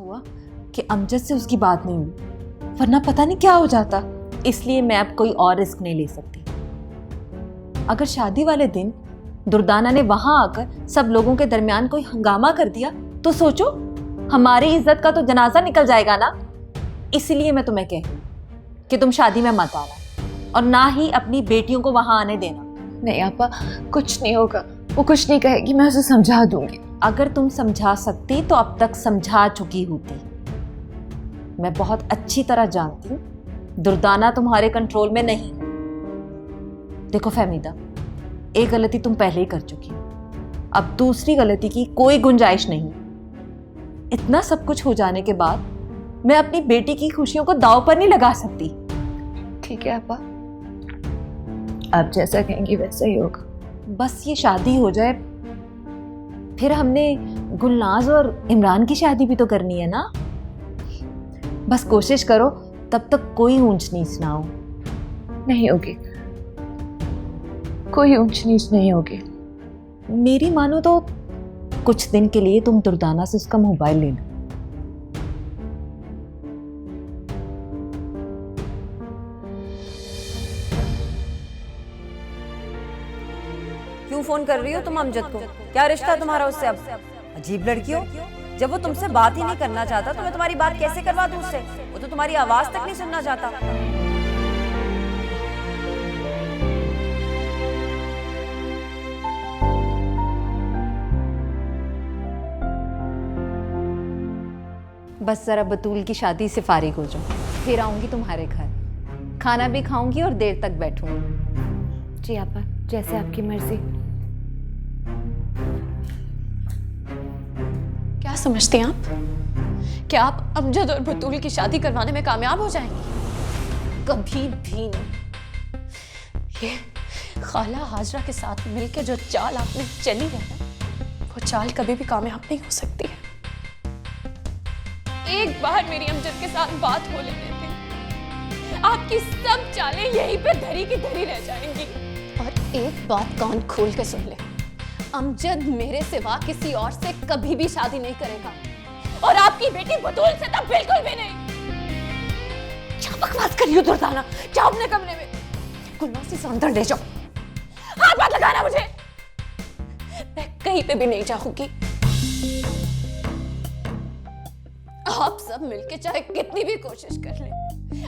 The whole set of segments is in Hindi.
हुआ कि अमजद से उसकी बात नहीं हुई, वरना पता नहीं क्या हो जाता। इसलिए मैं अब कोई और रिस्क नहीं ले सकती। अगर शादी वाले दिन दुर्दाना ने वहां आकर सब लोगों के दरमियान कोई हंगामा कर दिया तो सोचो, हमारी इज्जत का तो जनाजा निकल जाएगा ना। इसलिए मैं तुम्हें कह कि तुम शादी में मत आना और ना ही अपनी बेटियों को वहां आने देना। नहीं आपा, कुछ नहीं होगा, वो कुछ नहीं कहेगी, मैं उसे समझा दूंगी। अगर तुम समझा सकती तो अब तक समझा चुकी होती। मैं बहुत अच्छी तरह जानती हूँ दुर्दाना तुम्हारे कंट्रोल में नहीं। देखो फहमीदा, एक गलती तुम पहले ही कर चुकी हो, अब दूसरी गलती की कोई गुंजाइश नहीं। इतना सब कुछ हो जाने के बाद मैं अपनी बेटी की खुशियों को दांव पर नहीं लगा सकती। ठीक है आपा, आप जैसा कहेंगी वैसा ही होगा। बस ये शादी हो जाए, फिर हमने गुलनाज और इमरान की शादी भी तो करनी है ना। बस कोशिश करो तब तक कोई ऊंच नीच ना हो। नहीं होगी, कोई ऊंच नीच नहीं होगी। मेरी मानो तो कुछ दिन के लिए तुम दुर्दाना से उसका मोबाइल ले लो। क्यों फोन कर रही हो तुम अमजद को? क्या रिश्ता तुम्हारा उससे? अब अजीब लड़की हो, जब वो तुमसे बात ही नहीं करना चाहता तो मैं तुम्हारी बात कैसे करवा दूं उससे? वो तो तुम्हारी आवाज तक नहीं सुनना चाहता। बस जरा बतूल की शादी से फारिग हो जाओ, फिर आऊंगी तुम्हारे घर, खाना भी खाऊंगी और देर तक बैठूंगी। जी आपा, जैसे आपकी मर्जी। क्या समझते हैं आप? क्या आप अमजद और बतूल की शादी करवाने में कामयाब हो जाएंगी? कभी भी नहीं। ये खाला हाजरा के साथ मिलकर जो चाल आपने चली है ना, वो चाल कभी भी कामयाब नहीं हो सकती है। एक बार मेरी अमजद के साथ बात हो लेने दें, आपकी सब चालें यहीं पे धरी की धरी रह जाएंगी। और एक बात कान खोल के सुन ले, अमजद मेरे सिवा किसी और से कभी भी शादी नहीं करेगा, और आपकी बेटी बतूल से तो बिल्कुल भी नहीं। क्या बकवास कर रही हो दुर्दाना? जाओ अपने कमरे में, गुलनाज़ से अंदर ले जाओ। हाथ मत लगाना मुझे, मैं कहीं पे भी नहीं जाऊंगी। आप सब मिलके चाहे कितनी भी कोशिश कर ले,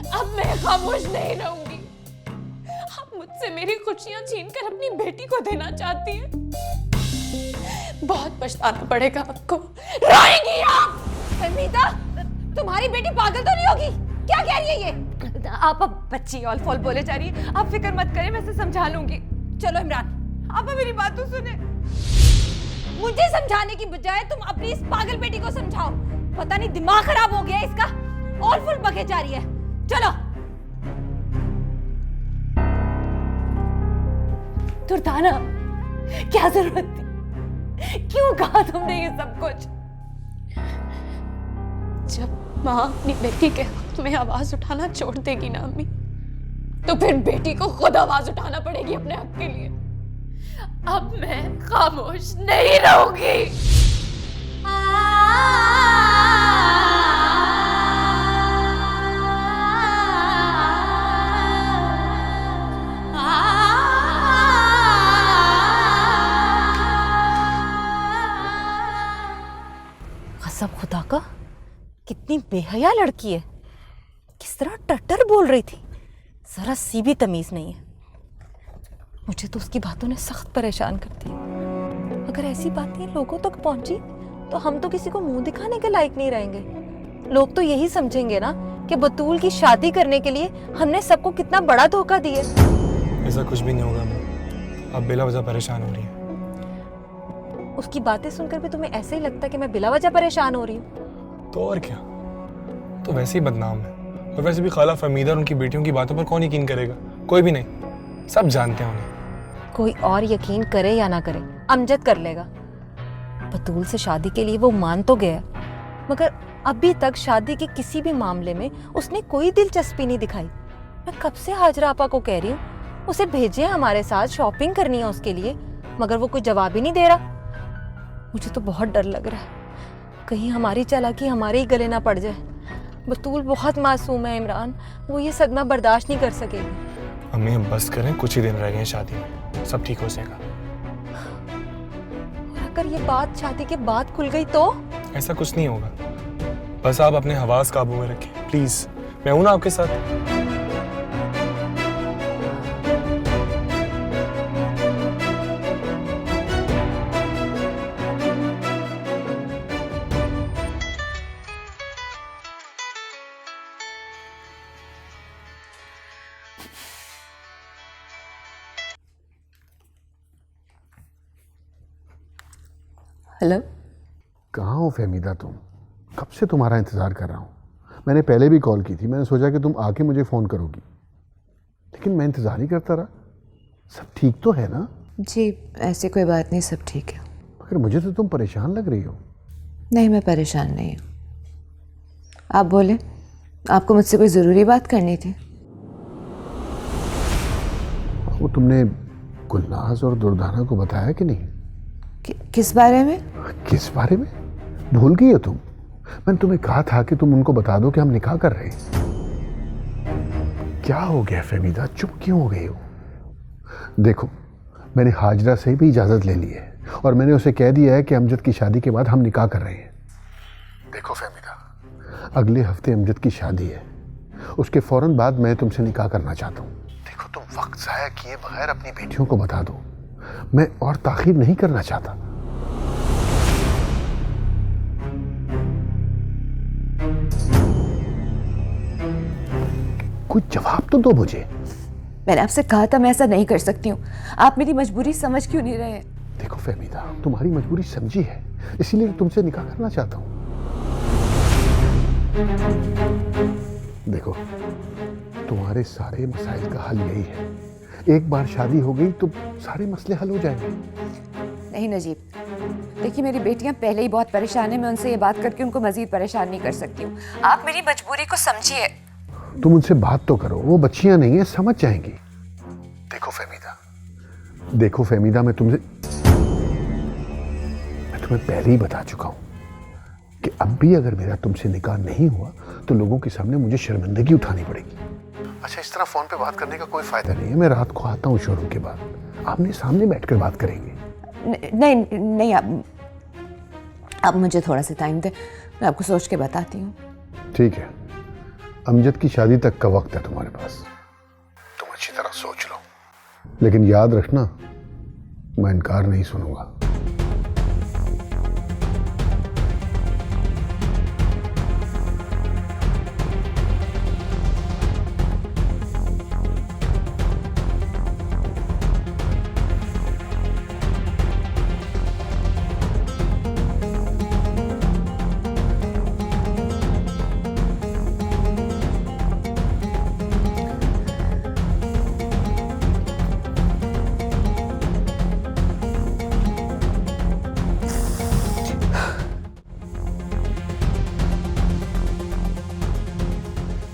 अब मैं खामोश नहीं रहूंगी। आप मुझसे मेरी खुशियां छीनकर अपनी बेटी को देना चाहती हैं। बहुत पछताना पड़ेगा आपको। रोएंगी आप। फहमीदा, तुम्हारी बेटी पागल तो नहीं होगी? क्या कह रही है ये? आप अब बच्ची ऑल फॉल बोले जा रही है, आप फिक्र मत करें, मैं इसे समझा लूंगी। चलो इमरान, आप मेरी बात तो सुने। मुझे समझाने की बजाय तुम अपनी इस पागल बेटी को समझाओ। पता नहीं दिमाग खराब हो गया है इसका, ऑल फुल बके जा रही है। चलो। दुर्दाना, क्या जरूरत थी? क्यों कहा तुमने ये सब कुछ? जब माँ अपनी बेटी के हक में आवाज उठाना छोड़ देगी ना अम्मी, तो फिर बेटी को खुद आवाज उठाना पड़ेगी अपने हक के लिए। अब मैं खामोश नहीं रहूंगी। कसम खुदा का, कितनी बेहया लड़की है, किस तरह टट्टर बोल रही थी, जरा सी भी तमीज नहीं है। मुझे तो उसकी बातों ने सख्त परेशान कर दिया। अगर ऐसी बातें लोगों तक पहुंची तो हम तो किसी को मुंह दिखाने के लायक नहीं रहेंगे। लोग तो यही समझेंगे ना कि बतूल की शादी करने के लिए हमने सबको कितना बड़ा धोखा दिया। ऐसा कुछ भी नहीं होगा, आप बिला वजह परेशान हो रही हैं। उसकी बातें सुनकर भी तुम्हें ऐसे ही लगता है कि मैं बिला वजह परेशान हो रही हूँ? तो और क्या, तो वैसे ही बदनाम है। और वैसे भी खाला फहमीदा और उनकी बेटियों की बातों पर कौन यकीन करेगा? कोई भी नहीं, सब जानते हैं उन्हें। कोई और यकीन करे या ना करे, अमजद कर लेगा। बतूल से शादी के लिए वो मान तो गया, मगर अभी तक शादी के किसी भी मामले में उसने कोई दिलचस्पी नहीं दिखाई। मैं कब से हाजरा आपा को कह रही हूँ उसे भेजें हमारे साथ, शॉपिंग करनी है उसके लिए, मगर वो कोई जवाब ही नहीं दे रहा। मुझे तो बहुत डर लग रहा है, कहीं हमारी चालाकी हमारे ही गले ना पड़ जाए। बतूल बहुत मासूम है इमरान, वो ये सदमा बर्दाश्त नहीं कर सकेगी। अम्मी हम बस करें, कुछ ही दिन रह गए हैं शादी में, सब ठीक हो जाएगा। और अगर ये बात शादी के बाद खुल गई तो? ऐसा कुछ नहीं होगा, बस आप अपने हवास काबू में रखें प्लीज। मैं हूं ना आपके साथ। हेलो। कहाँ हो फहमीदा तुम? कब से तुम्हारा इंतज़ार कर रहा हूँ। मैंने पहले भी कॉल की थी, मैंने सोचा कि तुम आके मुझे फ़ोन करोगी, लेकिन मैं इंतज़ार ही करता रहा। सब ठीक तो है ना? जी ऐसी कोई बात नहीं, सब ठीक है। मगर मुझे तो तुम परेशान लग रही हो। नहीं, मैं परेशान नहीं हूँ। आप बोले, आपको मुझसे कोई ज़रूरी बात करनी थी? वो तुमने गुलनाज और दुर्दाना को बताया कि नहीं? किस बारे में? किस बारे में? भूल गई हो तुम? मैंने तुम्हें कहा था कि तुम उनको बता दो कि हम निकाह कर रहे हैं। क्या हो गया फहमीदा, चुप क्यों हो गई हो? देखो, मैंने हाजरा से भी इजाज़त ले ली है और मैंने उसे कह दिया है कि अमजद की शादी के बाद हम निकाह कर रहे हैं। देखो फहमीदा, अगले हफ्ते अमजद की शादी है, उसके फ़ौरन बाद मैं तुमसे निकाह करना चाहता हूँ। देखो, तुम वक्त ज़ाया किए बगैर अपनी बेटियों को बता दो, मैं और ताख़ीर नहीं करना चाहता। कुछ जवाब तो दो मुझे। मैंने आपसे कहा था मैं ऐसा नहीं कर सकती हूँ, आप मेरी मजबूरी समझ क्यों नहीं रहे? देखो फहमीदा, तुम्हारी मजबूरी समझी है, इसीलिए तुमसे निकाह करना चाहता हूँ। देखो, तुम्हारे सारे मसाइल का हल यही है, एक बार शादी हो गई तो सारे मसले हल हो जाएंगे। नहीं नजीब, देखिए मेरी बेटियां पहले ही बहुत परेशान हैं, मैं उनसे ये बात करके उनको मजीद परेशान नहीं कर सकती हूँ। आप मेरी मजबूरी को समझिए। तुम उनसे बात तो करो, वो बच्चियां नहीं है, समझ जाएंगी। देखो फहमीदा, मैं तुम्हें पहले ही बता चुका हूं कि अब भी अगर मेरा तुमसे निकाह नहीं हुआ तो लोगों के सामने मुझे शर्मिंदगी उठानी पड़ेगी। अच्छा, इस तरह फोन पे बात करने का कोई फायदा नहीं है। मैं रात को आता हूँ शोरूम के बाद, आमने सामने बैठकर बात करेंगे। नहीं, आप मुझे थोड़ा सा टाइम दे, मैं आपको सोच के बताती हूँ। ठीक है, अमजद की शादी तक का वक्त है तुम्हारे पास, तुम अच्छी तरह सोच लो, लेकिन याद रखना मैं इनकार नहीं सुनूंगा।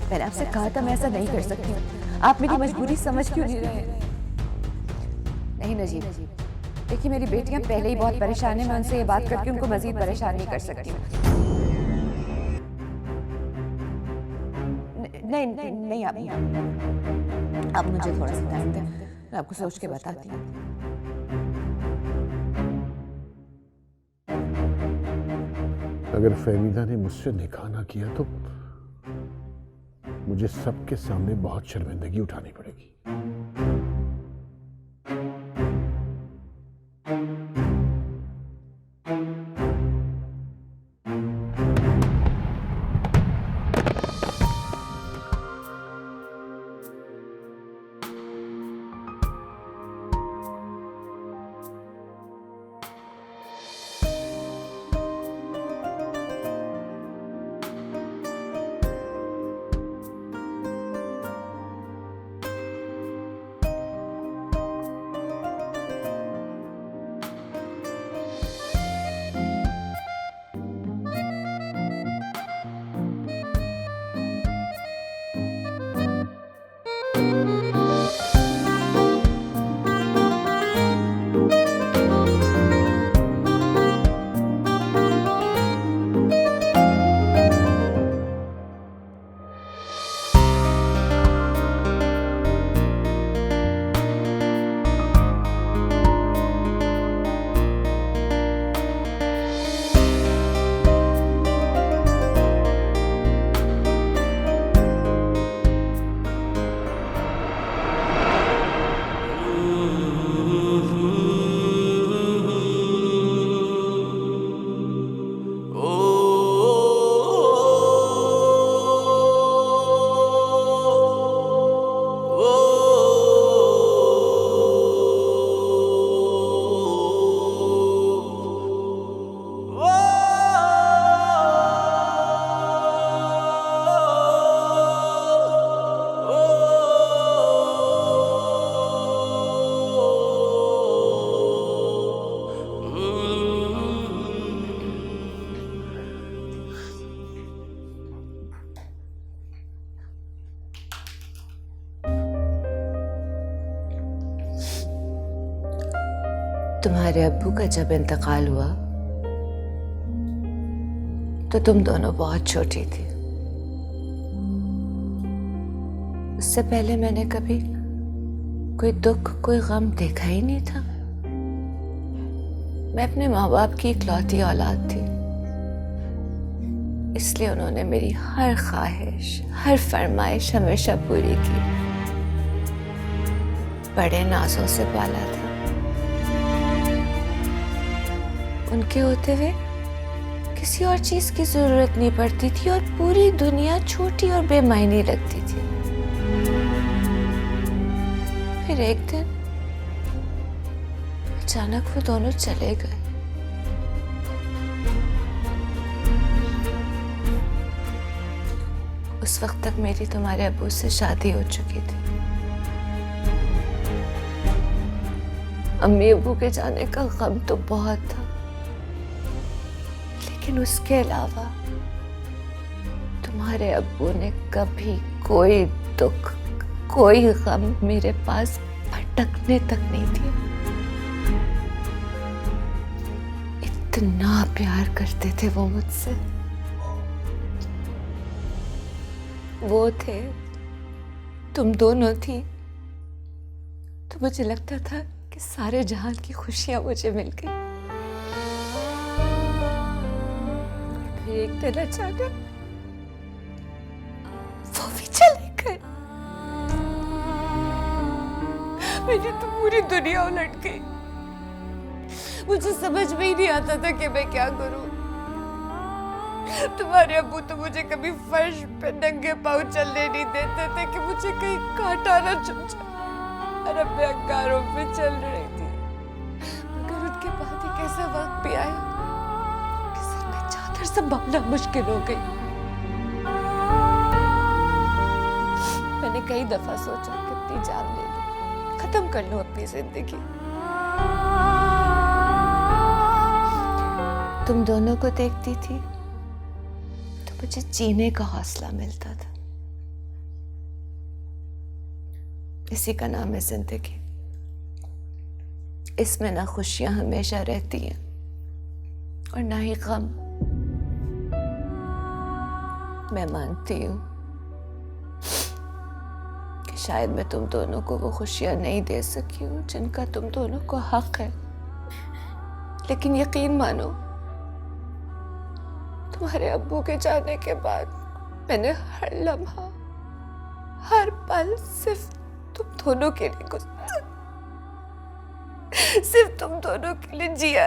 मैंने आपसे कहा था मैं ऐसा नहीं कर सकती हूँ, आप मेरी मजबूरी समझ क्यों नहीं रहे? नहीं नजीब, देखिए मेरी बेटियां पहले ही बहुत परेशान हैं, मैं उनसे ये बात करके उनको मजीद परेशान नहीं कर सकती हूँ। नहीं, आप मुझे थोड़ा सा टाइम दें, मैं आपको सोच के बताती हूँ। अगर फहमीदा ने मुझसे निकाह ना किया तो मुझे सबके सामने बहुत शर्मिंदगी उठानी पड़ेगी। तुम्हारे अब्बू का जब इंतकाल हुआ तो तुम दोनों बहुत छोटी थी। उससे पहले मैंने कभी कोई दुख, कोई गम देखा ही नहीं था। मैं अपने माँ बाप की इकलौती औलाद थी, इसलिए उन्होंने मेरी हर ख्वाहिश, हर फरमाइश हमेशा पूरी की। बड़े नाजों से पाला था। उनके होते हुए किसी और चीज की जरूरत नहीं पड़ती थी और पूरी दुनिया छोटी और बेमायनी लगती थी। फिर एक दिन अचानक वो दोनों चले गए। उस वक्त तक मेरी तुम्हारे अब्बू से शादी हो चुकी थी। अम्मी अब्बू के जाने का गम तो बहुत था, लेकिन उसके अलावा तुम्हारे अब्बू ने कभी कोई दुख, कोई गम मेरे पास भटकने तक नहीं दिया। इतना प्यार करते थे वो मुझसे। वो थे, तुम दोनों थी, तो मुझे लगता था कि सारे जहान की खुशियां मुझे मिल गई। फिर एक दिन अचानक वो भी चले गए। मेरी तो पूरी दुनिया उलट गई। मुझे समझ में ही नहीं आता था कि मैं क्या करूं। तुम्हारे अब्बू तो मुझे कभी फर्श पे नंगे पांव चलने नहीं देते थे कि मुझे कहीं कांटा न चुभ जाए, और अब मैं अंगारों पे चल रही थी। मगर उनके बाद एक ऐसा वक्त भी आया कि सर में चादर संभालना मुश्किल हो गई। मैंने कई दफा सोचा कि अपनी जान ले लूं, खत्म कर लूं अपनी जिंदगी। तुम दोनों को देखती थी तो मुझे जीने का हौसला मिलता था। इसी का नाम है जिंदगी। इसमें ना खुशियां हमेशा रहती हैं और ना ही गम। मैं मानती हूं कि शायद मैं तुम दोनों को वो खुशियां नहीं दे सकी हूं जिनका तुम दोनों को हक है, लेकिन यकीन मानो, तुम्हारे अब्बू के जाने के बाद मैंने हर लम्हा, हर पल सिर्फ तुम दोनों के लिए गुजारा, सिर्फ तुम दोनों के लिए जिया।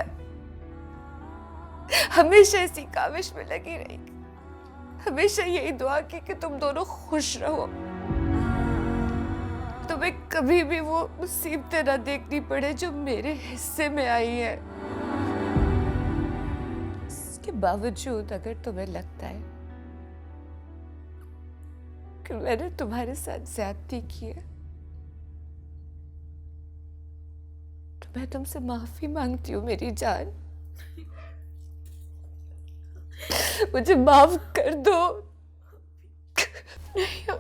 हमेशा इसी काविश में लगी रही, हमेशा यही दुआ की कि तुम दोनों खुश रहो, तुम्हें कभी भी वो मुसीबतें ना देखनी पड़े जो मेरे हिस्से में आई है। इसके बावजूद अगर तुम्हें लगता है कि मैंने तुम्हारे साथ ज्यादती की है, तो मैं तुमसे माफी मांगती हूँ मेरी जान। मुझे माफ कर दो। नहीं,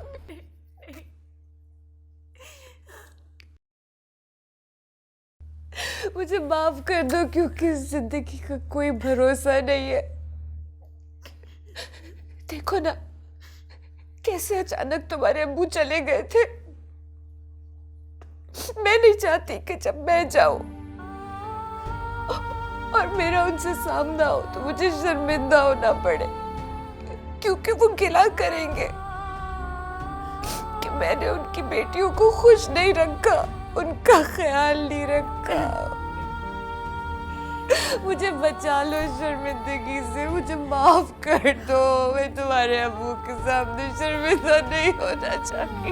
मुझे माफ कर दो, क्योंकि जिंदगी का कोई भरोसा नहीं है। देखो ना कैसे अचानक तुम्हारे अब्बू चले गए थे। मैं नहीं चाहती कि जब मैं जाऊं और मेरा उनसे सामना हो तो मुझे शर्मिंदा होना पड़े, क्योंकि वो गिला करेंगे कि मैंने उनकी बेटियों को खुश नहीं रखा, उनका ख्याल नहीं रखा। मुझे बचा लो शर्मिंदगी से, मुझे माफ कर दो। मैं तुम्हारे अब्बू के सामने शर्मिंदा नहीं होना चाहती।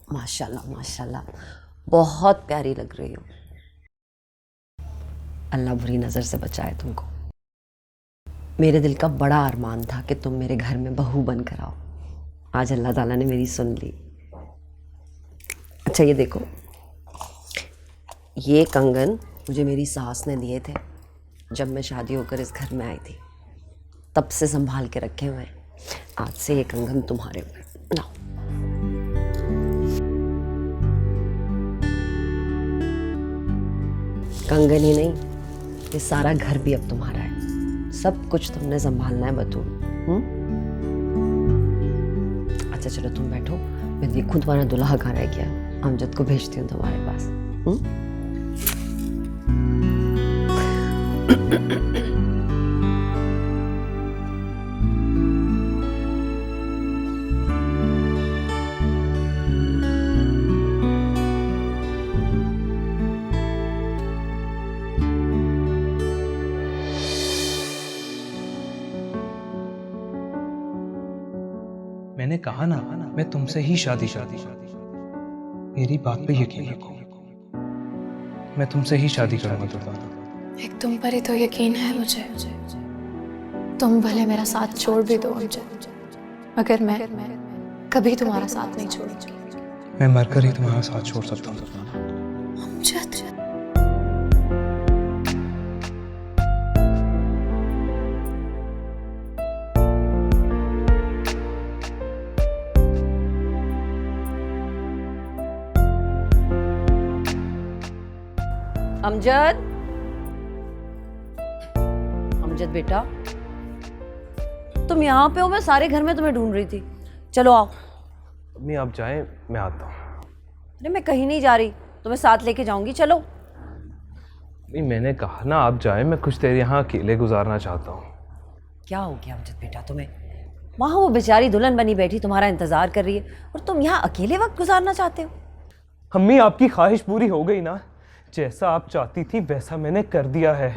माशाल्लाह माशाल्लाह, बहुत प्यारी लग रही हो। अल्लाह बुरी नज़र से बचाए तुमको। मेरे दिल का बड़ा अरमान था कि तुम मेरे घर में बहू बनकर आओ। आज अल्लाह ताला ने मेरी सुन ली। अच्छा ये देखो, ये कंगन मुझे मेरी सास ने दिए थे जब मैं शादी होकर इस घर में आई थी, तब से संभाल के रखे हुए हैं। आज से ये कंगन तुम्हारे ऊपर। लाओ। कंगन ही नहीं, ये सारा घर भी अब तुम्हारा है। सब कुछ तुमने संभालना है बतूल। अच्छा चलो तुम बैठो, मैं देखूं तुम्हारा दुल्हा कहाँ रह गया। अमजद को भेजती हूँ तुम्हारे पास। मैंने कहा ना, मैं तुमसे ही शादी। मेरी बात पे यकीन रखो, मैं तुमसे ही शादी करूंगा दोबारा। एक तुम पर ही तो यकीन है मुझे। तुम भले मेरा साथ छोड़ भी दो अमजद, मगर मैं कभी तुम्हारा साथ नहीं छोड़ूंगी। मैं मरकर ही तुम्हारा साथ छोड़ सकता हूँ। अमजद, अमजद, अमजद बेटा, तुम यहाँ पे हो? मैं सारे घर में तुम्हें ढूंढ रही थी। चलो आओ। अम्मी आप जाएं, मैं आता हूँ। अरे मैं कहीं नहीं जा रही, तुम्हें साथ लेके जाऊंगी। चलो। अम्मी मैंने कहा ना आप जाएं, मैं कुछ देर यहाँ अकेले गुजारना चाहता हूँ। क्या हो गया अमजद बेटा तुम्हें? वहाँ वो बेचारी दुल्हन बनी बैठी तुम्हारा इंतजार कर रही है और तुम यहाँ अकेले वक्त गुजारना चाहते हो? अम्मी आपकी ख्वाहिश पूरी हो गई ना। जैसा आप चाहती थी वैसा मैंने कर दिया है।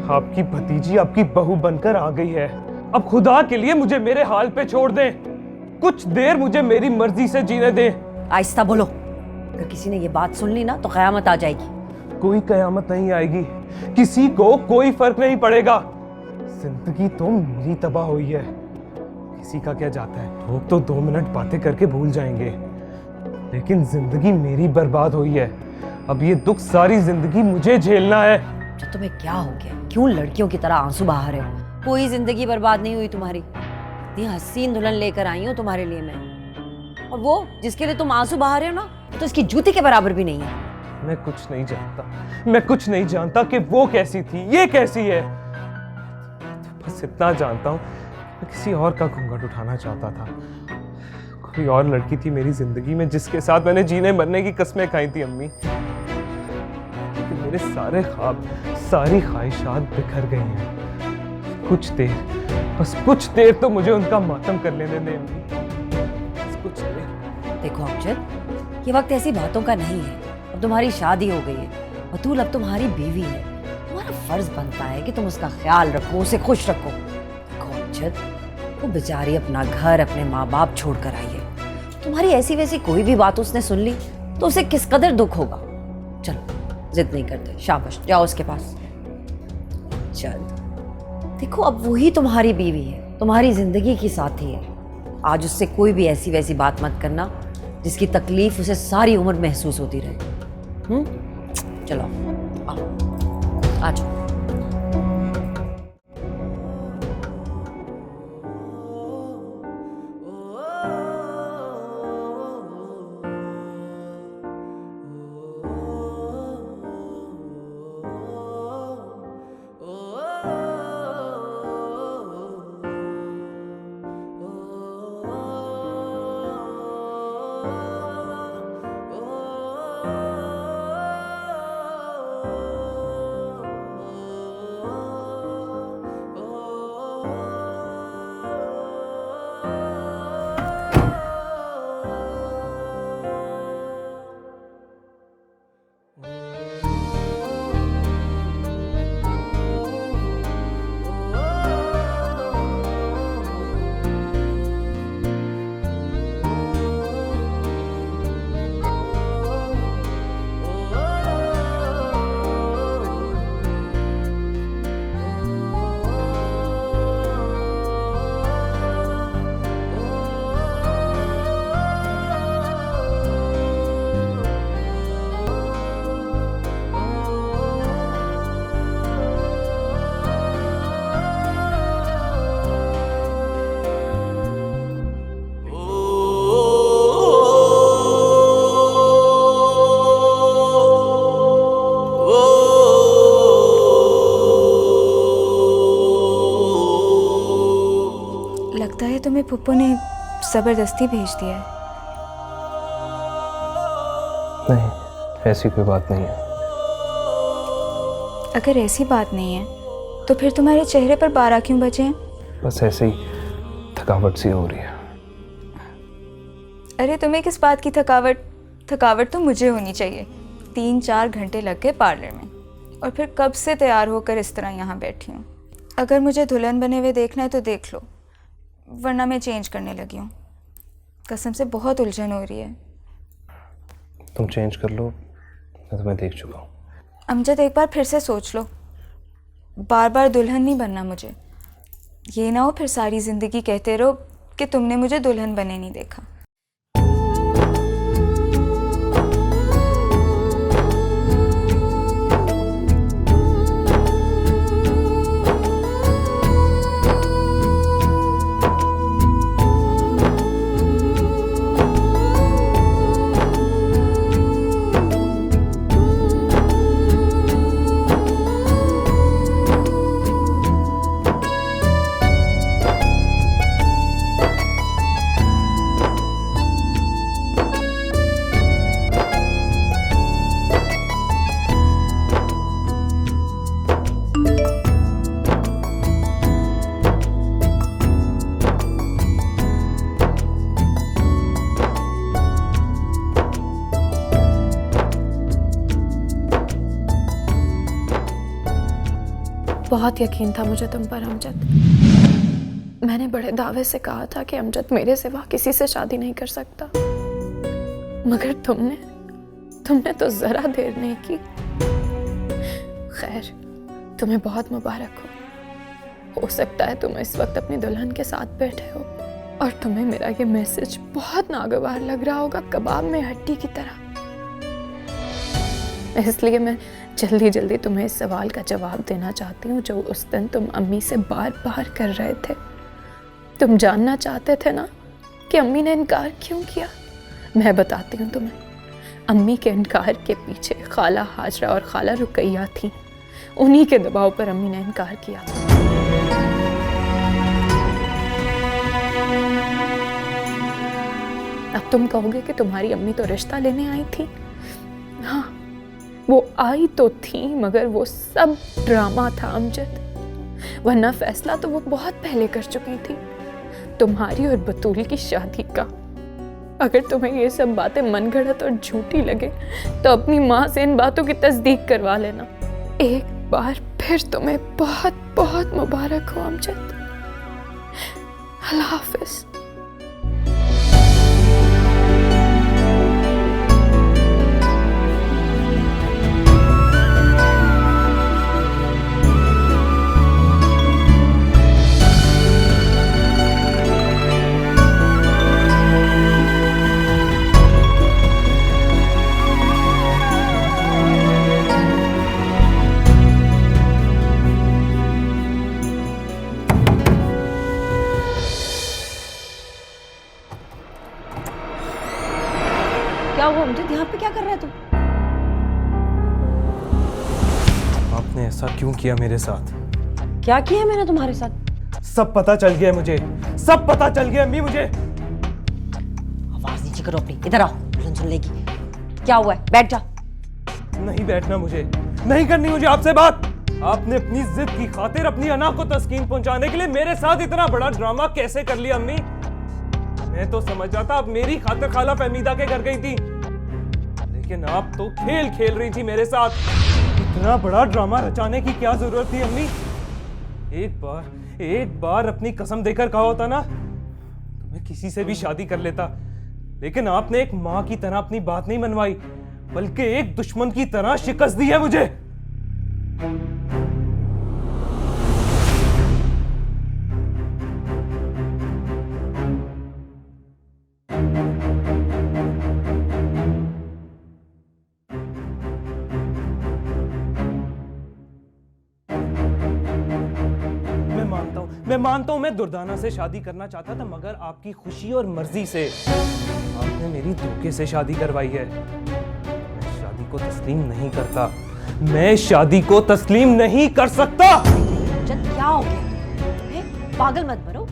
आपकी भतीजी आपकी बहू बनकर आ गई है। अब खुदा के लिए मुझे मेरे हाल पे छोड़ दें। कुछ देर मुझे मेरी मर्जी से जीने दें। आहिस्ता बोलो, अगर किसी ने ये बात सुन ली ना तो कयामत आ जाएगी। कोई कयामत नहीं आएगी, किसी को कोई फर्क नहीं पड़ेगा। जिंदगी तो मेरी तबाह हुई है, किसी का क्या जाता है। लोग तो 2 मिनट बातें करके भूल जाएंगे, लेकिन जिंदगी मेरी बर्बाद हुई है। अब ये दुख सारी जिंदगी मुझे झेलना है। तो तुम्हें क्या हो गया? क्यों लड़कियों की तरह आंसू बहा रहे हो? कोई जिंदगी बर्बाद नहीं हुई तुम्हारी। इतनी हसीन दुल्हन लेकर आई हूँ तुम्हारे लिए मैं, और वो जिसके लिए तुम आंसू बहा रहे हो ना, तो इसकी जूती के बराबर भी नहीं है। मैं कुछ नहीं जानता, मैं कुछ नहीं जानता कि वो कैसी थी, ये कैसी है। बस इतना जानता हूँ, मैं किसी और का घूंघट उठाना चाहता था। कोई और लड़की थी मेरी जिंदगी में जिसके साथ मैंने जीने मरने की कस्में खाई थी अम्मी। लेकिन मेरे सारे ख्वाब, सारी ख्वाहिशात बिखर गई हैं। कुछ देर, बस कुछ देर तो मुझे उनका मातम कर लेने दें अम्मी, बस कुछ देर। देखो अमजद, ये वक्त ऐसी बातों का नहीं है। अब तुम्हारी शादी हो गई है, बतूल अब तुम्हारी बीवी है। तुम्हारा फर्ज बनता है कि तुम उसका ख्याल रखो, उसे खुश रखो। देखो अमजद, वो बेचारी अपना घर, अपने माँ बाप छोड़ कर आई है। तुम्हारी ऐसी वैसी कोई भी बात उसने सुन ली तो उसे किस कदर दुख होगा। चलो जिद नहीं करते, शाबाश, जाओ उसके पास। चल देखो, अब वही तुम्हारी बीवी है, तुम्हारी जिंदगी की साथी है। आज उससे कोई भी ऐसी वैसी बात मत करना जिसकी तकलीफ उसे सारी उम्र महसूस होती रहे। चलो आओ, आ जाओ। पुप्पो ने ज़बरदस्ती भेज दिया है। नहीं, ऐसी कोई बात नहीं है। अगर ऐसी बात नहीं है तो फिर तुम्हारे चेहरे पर 12 क्यों बजे हैं? बस ऐसे ही थकावट सी हो रही है। अरे तुम्हें किस बात की थकावट? थकावट तो मुझे होनी चाहिए। 3-4 घंटे लग गए पार्लर में और फिर कब से तैयार होकर इस तरह यहाँ बैठी हूँ। अगर मुझे दुल्हन बने हुए देखना है तो देख लो, वरना मैं चेंज करने लगी हूँ। कसम से बहुत उलझन हो रही है। तुम चेंज कर लो, मैं तुम्हें देख चुका हूँ। अमजद एक बार फिर से सोच लो, बार बार दुल्हन नहीं बनना मुझे। ये ना हो फिर सारी ज़िंदगी कहते रहो कि तुमने मुझे दुल्हन बने नहीं देखा। बहुत यकीन था मुझे तुम पर अमजद। मैंने बड़े दावे से कहा था कि अमजद मेरे सिवा किसी से शादी नहीं कर सकता, मगर तुमने तो जरा देर नहीं की। खैर, तुम्हें बहुत मुबारक हो सकता है तुम इस वक्त अपनी दुल्हन के साथ बैठे हो और तुम्हें मेरा ये मैसेज बहुत नागवार लग रहा होगा, कबाब में हड्डी की तरह। इसलिए मैं जल्दी जल्दी तुम्हें इस सवाल का जवाब देना चाहती हूँ जो उस दिन तुम अम्मी से बार बार कर रहे थे। तुम जानना चाहते थे ना कि अम्मी ने इनकार क्यों किया। मैं बताती हूँ तुम्हें। अम्मी के इनकार के पीछे खाला हाजरा और खाला रुकैया थी। उन्हीं के दबाव पर अम्मी ने इनकार किया था। अब तुम कहोगे कि तुम्हारी अम्मी तो रिश्ता लेने आई थी। हाँ, वो आई तो थी, मगर वो सब ड्रामा था अमजद, वरना फैसला तो वो बहुत पहले कर चुकी थी, तुम्हारी और बतूल की शादी का। अगर तुम्हें ये सब बातें मनगढ़ंत और झूठी लगे तो अपनी माँ से इन बातों की तस्दीक करवा लेना। एक बार फिर तुम्हें बहुत बहुत मुबारक हो अमजद। अल्लाह हाफिज। क्या हुआ अमजद, यहाँ पे क्या कर रहा है तू? आपने ऐसा क्यों किया मेरे साथ? क्या किया मैंने तुम्हारे साथ? सब पता चल गया मुझे, सब पता चल गया अम्मी मुझे। आवाज नीचे करो अपनी, इधर आओ, दुल्हन सुन लेगी। क्या हुआ है? बैठ जा। नहीं बैठना मुझे, नहीं करनी मुझे आपसे बात। आपने अपनी जिद की खातिर अपनी अना को तस्कीन पहुंचाने के लिए मेरे साथ इतना बड़ा ड्रामा कैसे कर लिया अम्मी? मैं तो समझ रहा था आप मेरी खातिर खाला फहमीदा के घर गई थी, लेकिन आप तो खेल खेल रही थी मेरे साथ। इतना बड़ा ड्रामा रचाने की क्या जरूरत थी अम्मी? एक बार अपनी कसम देकर कहा होता ना तो मैं किसी से भी शादी कर लेता, लेकिन आपने एक माँ की तरह अपनी बात नहीं मनवाई, बल्कि एक दुश्मन की तरह शिकस्त दी है मुझे। मैं मानता हूं मैं दुर्दाना से शादी करना चाहता था, मगर आपकी खुशी और मर्जी से आपने मेरी धोखे से शादी करवाई है। मैं शादी को तस्लीम नहीं करता, मैं शादी को तस्लीम नहीं कर सकता। जब क्या हो गया? पागल मत बनो।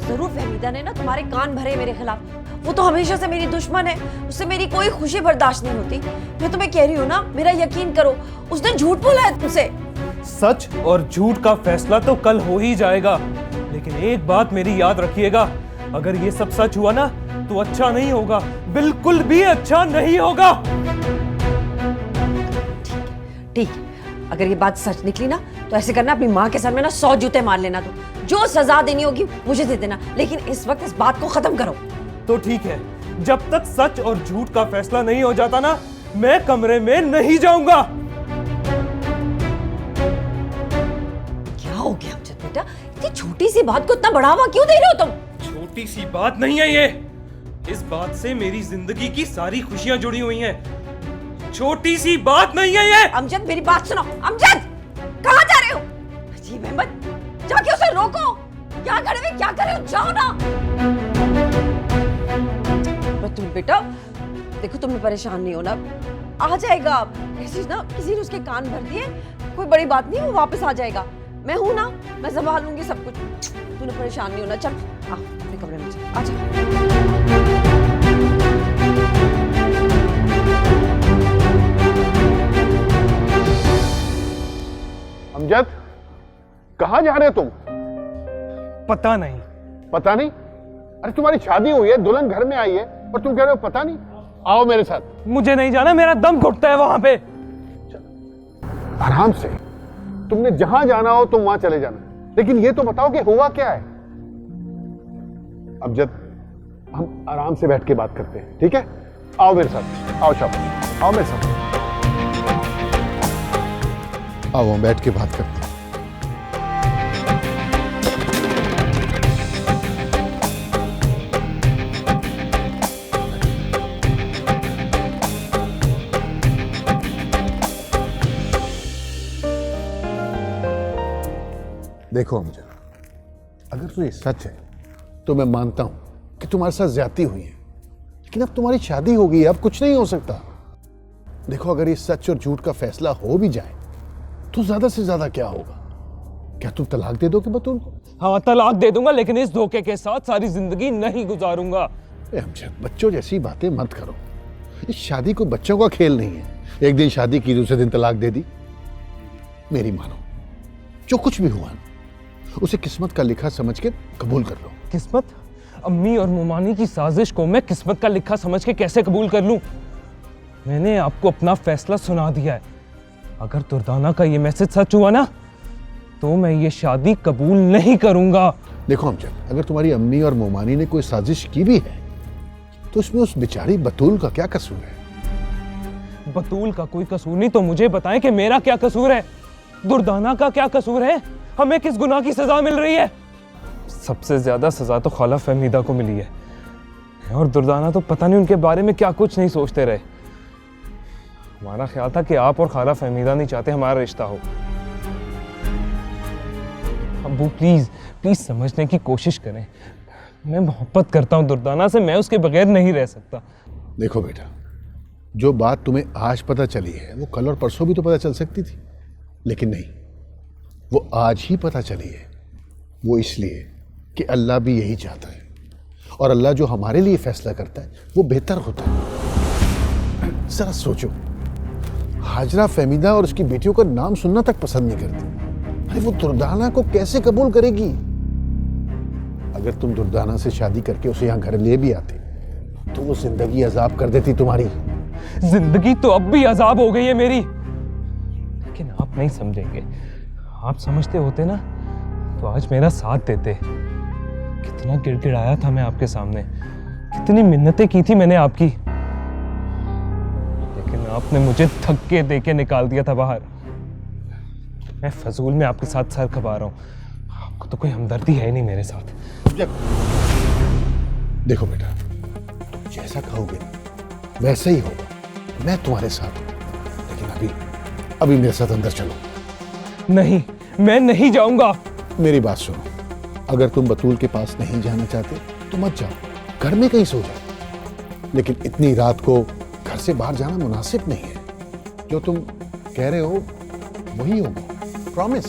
जरूर फहमीदा ने ना तुम्हारे कान भरे मेरे खिलाफ। वो तो हमेशा से मेरी दुश्मन है, उससे मेरी कोई खुशी बर्दाश्त नहीं होती। मैं तुम्हें कह रही हूँ ना, मेरा यकीन करो, उसने झूठ बोला है तुमसे। सच और झूठ का फैसला तो कल हो ही जाएगा, लेकिन एक बात मेरी याद रखिएगा, अगर ये सब सच हुआ ना तो अच्छा नहीं होगा, बिल्कुल भी अच्छा नहीं होगा। ठीक है, अगर ये बात सच निकली ना तो ऐसे करना, अपनी माँ के सर में ना 100 जूते मार लेना। तो जो सजा देनी होगी मुझे दे देना, लेकिन इस वक्त इस बात को खत्म करो। तो ठीक है, जब तक सच और झूठ का फैसला नहीं हो जाता ना, मैं कमरे में नहीं जाऊंगा। क्या हो गया अमजद बेटा, इतनी छोटी सी बात को इतना बढ़ावा क्यों दे रहे हो तुम? छोटी सी बात नहीं है ये, इस बात से मेरी जिंदगी की सारी खुशियां जुड़ी हुई हैं। छोटी सी बात नहीं है ये। अमजद मेरी बात सुनो। अमजद कहाँ जा रहे हो? अजीब अहमद, जाके उसे रोको। क्या खड़े हुए क्या कर रहे हो, जाओ ना। तुम बेटा देखो, तुम्हें परेशान नहीं होना, आ जाएगा। ऐसी ना किसी ने उसके कान भर दिए, कोई बड़ी बात नहीं, वो वापस आ जाएगा। मैं हूं ना, मैं संभाल लूंगी सब कुछ। तूने परेशान नहीं होना। चल आ अपने कमरे में चल, आजा। अमजद, कहाँ जा रहे हो तुम? पता नहीं। पता नहीं? अरे तुम्हारी शादी हुई है, दुल्हन घर में आई है और तुम कह रहे हो पता नहीं? आओ मेरे साथ। मुझे नहीं जाना, मेरा दम घुटता है वहां पे। आराम से, तुमने जहां जाना हो तुम वहां चले जाना, लेकिन ये तो बताओ कि हुआ क्या है। अमजद, हम आराम से बैठ के बात करते हैं, ठीक है? आओ मेरे साथ, आओ शाबाश, आओ मेरे साथ, आओ हम बैठ के बात करते हैं। देखो अमजद, अगर तो ये सच है तो मैं मानता हूं कि तुम्हारे साथ ज्यादती हुई है, लेकिन अब तुम्हारी शादी हो गई है, अब कुछ नहीं हो सकता। देखो, अगर ये सच और झूठ का फैसला हो भी जाए तो ज्यादा से ज्यादा क्या होगा? क्या तुम तलाक दे दोगे बतूल को? हाँ, तलाक दे दूंगा, लेकिन इस धोखे के साथ सारी जिंदगी नहीं गुजारूंगा। अमजद, बच्चों जैसी बातें मत करो। इस शादी को बच्चों का खेल नहीं है। एक दिन शादी की, दूसरे दिन तलाक दे दी। मेरी मानो, जो कुछ भी हुआ ना, उसे किस्मत का लिखा समझ के कबूल कर लो। किस्मत? अम्मी और मुमानी की साजिश को मैं किस्मत का लिखा समझ के कैसे कबूल कर लूं? मैंने आपको अपना फैसला सुना दिया है। अगर दुर्दाना का ये मैसेज सच हुआ ना तो मैं ये शादी कबूल नहीं करूंगा। देखो अमजद, अगर तुम्हारी अम्मी और मोमानी ने कोई साजिश की भी है तो उसमें उस बेचारी बतूल का क्या कसूर है? बतूल का कोई कसूर नहीं तो मुझे बताएं कि मेरा क्या कसूर है? दुर्दाना का क्या कसूर है? हमें किस गुनाह की सजा मिल रही है? सबसे ज्यादा सजा तो खाला फहमीदा को मिली है, और दुर्दाना तो पता नहीं उनके बारे में क्या कुछ नहीं सोचते रहे। हमारा ख्याल था कि आप और खाला फहमीदा नहीं चाहते हमारा रिश्ता हो। अब्बू प्लीज प्लीज समझने की कोशिश करें। मैं मोहब्बत करता हूं दुर्दाना से, मैं उसके बगैर नहीं रह सकता। देखो बेटा, जो बात तुम्हें आज पता चली है वो कल और परसों भी तो पता चल सकती थी, लेकिन नहीं, वो आज ही पता चली है। वो इसलिए कि अल्लाह भी यही चाहता है, और अल्लाह जो हमारे लिए फैसला करता है वो बेहतर होता है। जरा सोचो, हाजरा फहमीदा और उसकी बेटियों का नाम सुनना तक पसंद नहीं करती। अरे वो दुर्दाना को कैसे कबूल करेगी? अगर तुम दुर्दाना से शादी करके उसे यहाँ घर ले भी आते तो वो जिंदगी अजाब कर देती तुम्हारी। जिंदगी तो अब भी अजाब हो गई है मेरी, लेकिन आप नहीं समझेंगे। आप समझते होते ना तो आज मेरा साथ देते। कितना गिड़गिड़ाया था मैं आपके सामने, कितनी मिन्नतें की थी मैंने आपकी, लेकिन आपने मुझे धक्के देके निकाल दिया था बाहर। मैं फजूल में आपके साथ सर खपा रहा हूं। आपको तो कोई हमदर्दी है नहीं मेरे साथ। देखो बेटा, तुम जैसा कहोगे वैसा ही होगा। मैं तुम्हारे साथ हूं, लेकिन अभी मेरे साथ अंदर चलो। नहीं, मैं नहीं जाऊंगा। मेरी बात सुनो, अगर तुम बतूल के पास नहीं जाना चाहते तो मत जाओ, घर में कहीं सो जाओ, लेकिन इतनी रात को घर से बाहर जाना मुनासिब नहीं है। जो तुम कह रहे हो वही होगा, प्रॉमिस।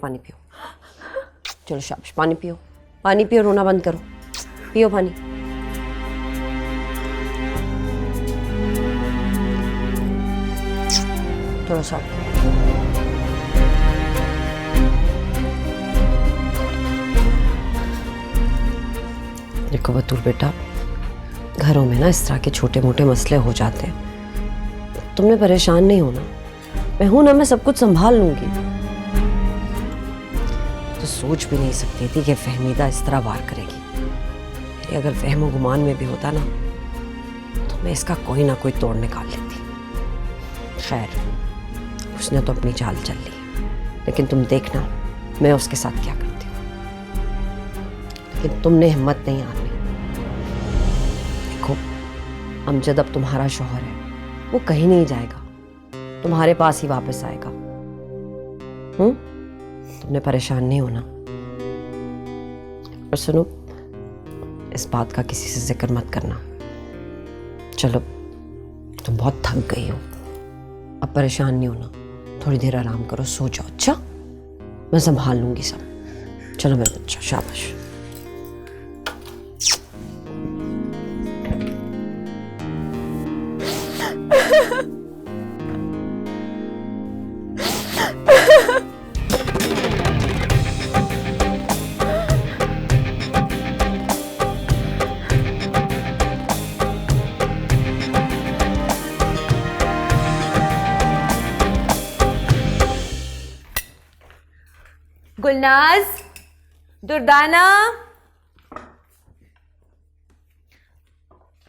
पानी पियो। चलो शाबाश, पानी पियो, पानी पियो, रोना बंद करो, पियो पानी। थोड़ा सा देखो बतूर बेटा, घरों में ना इस तरह के छोटे मोटे मसले हो जाते हैं। तुमने परेशान नहीं होना, मैं हूं ना, मैं सब कुछ संभाल लूंगी। तो सोच भी नहीं सकती थी कि फहमीदा इस तरह वार करेगी। मेरी अगर फहम गुमान में भी होता ना तो मैं इसका कोई ना कोई तोड़ निकाल लेती। खैर, उसने तो अपनी चाल चल ली, लेकिन तुम देखना मैं उसके साथ क्या करती हूँ। लेकिन तुमने हिम्मत नहीं हारनी। देखो अमजद अब तुम्हारा शौहर है, वो कहीं नहीं जाएगा, तुम्हारे पास ही वापस आएगा। तुमने परेशान नहीं होना। और सुनो, इस बात का किसी से जिक्र मत करना। चलो, तुम बहुत थक गई हो, अब परेशान नहीं होना, थोड़ी देर आराम करो, सो जाओ। अच्छा, मैं संभाल लूंगी सब। चलो मेरे बच्चा, शाबाश। गुलनाज, दुर्दाना,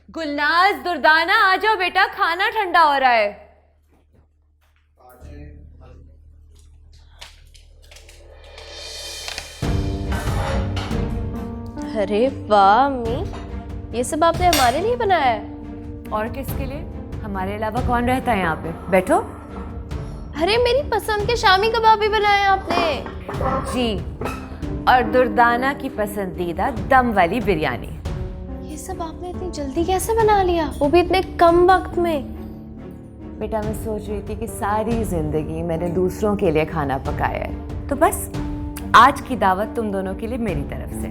गुलनाज, दुर्दाना, आ जाओ बेटा, खाना ठंडा हो रहा है। अरे वाह अम्मी, ये सब आपने हमारे लिए बनाया है? और किसके लिए? हमारे अलावा कौन रहता है यहाँ पे? बैठो। अरे मेरी पसंद के शामी कबाब भी बनाए हैं आपने। जी, और दुर्दाना की पसंदीदा दम वाली बिरयानी। ये सब आपने इतनी जल्दी कैसे बना लिया, वो भी इतने कम वक्त में? बेटा, मैं सोच रही थी कि सारी जिंदगी मैंने दूसरों के लिए खाना पकाया है, तो बस आज की दावत तुम दोनों के लिए मेरी तरफ से।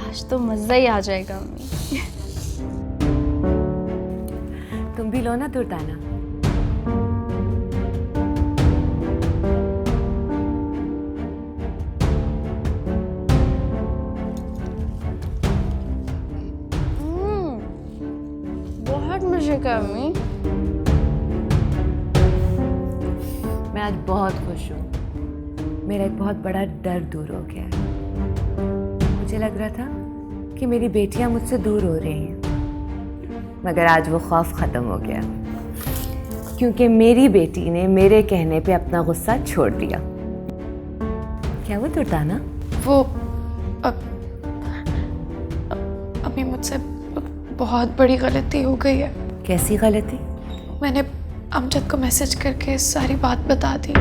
आज तो मजा ही आ जाएगा अम्मी। तुम भी लो ना दुर्दाना। बहुत मजे का अम्मी। मैं आज बहुत खुश हूँ। मेरा एक बहुत बड़ा डर दूर हो गया है। मुझे लग रहा था कि मेरी बेटियां मुझसे दूर हो रही हैं, मगर आज वो खौफ ख़त्म हो गया, क्योंकि मेरी बेटी ने मेरे कहने पे अपना गुस्सा छोड़ दिया। क्या वो दुर्दाना? वो अभी मुझसे बहुत बड़ी गलती हो गई है। कैसी गलती? मैंने अमजद को मैसेज करके सारी बात बता दी।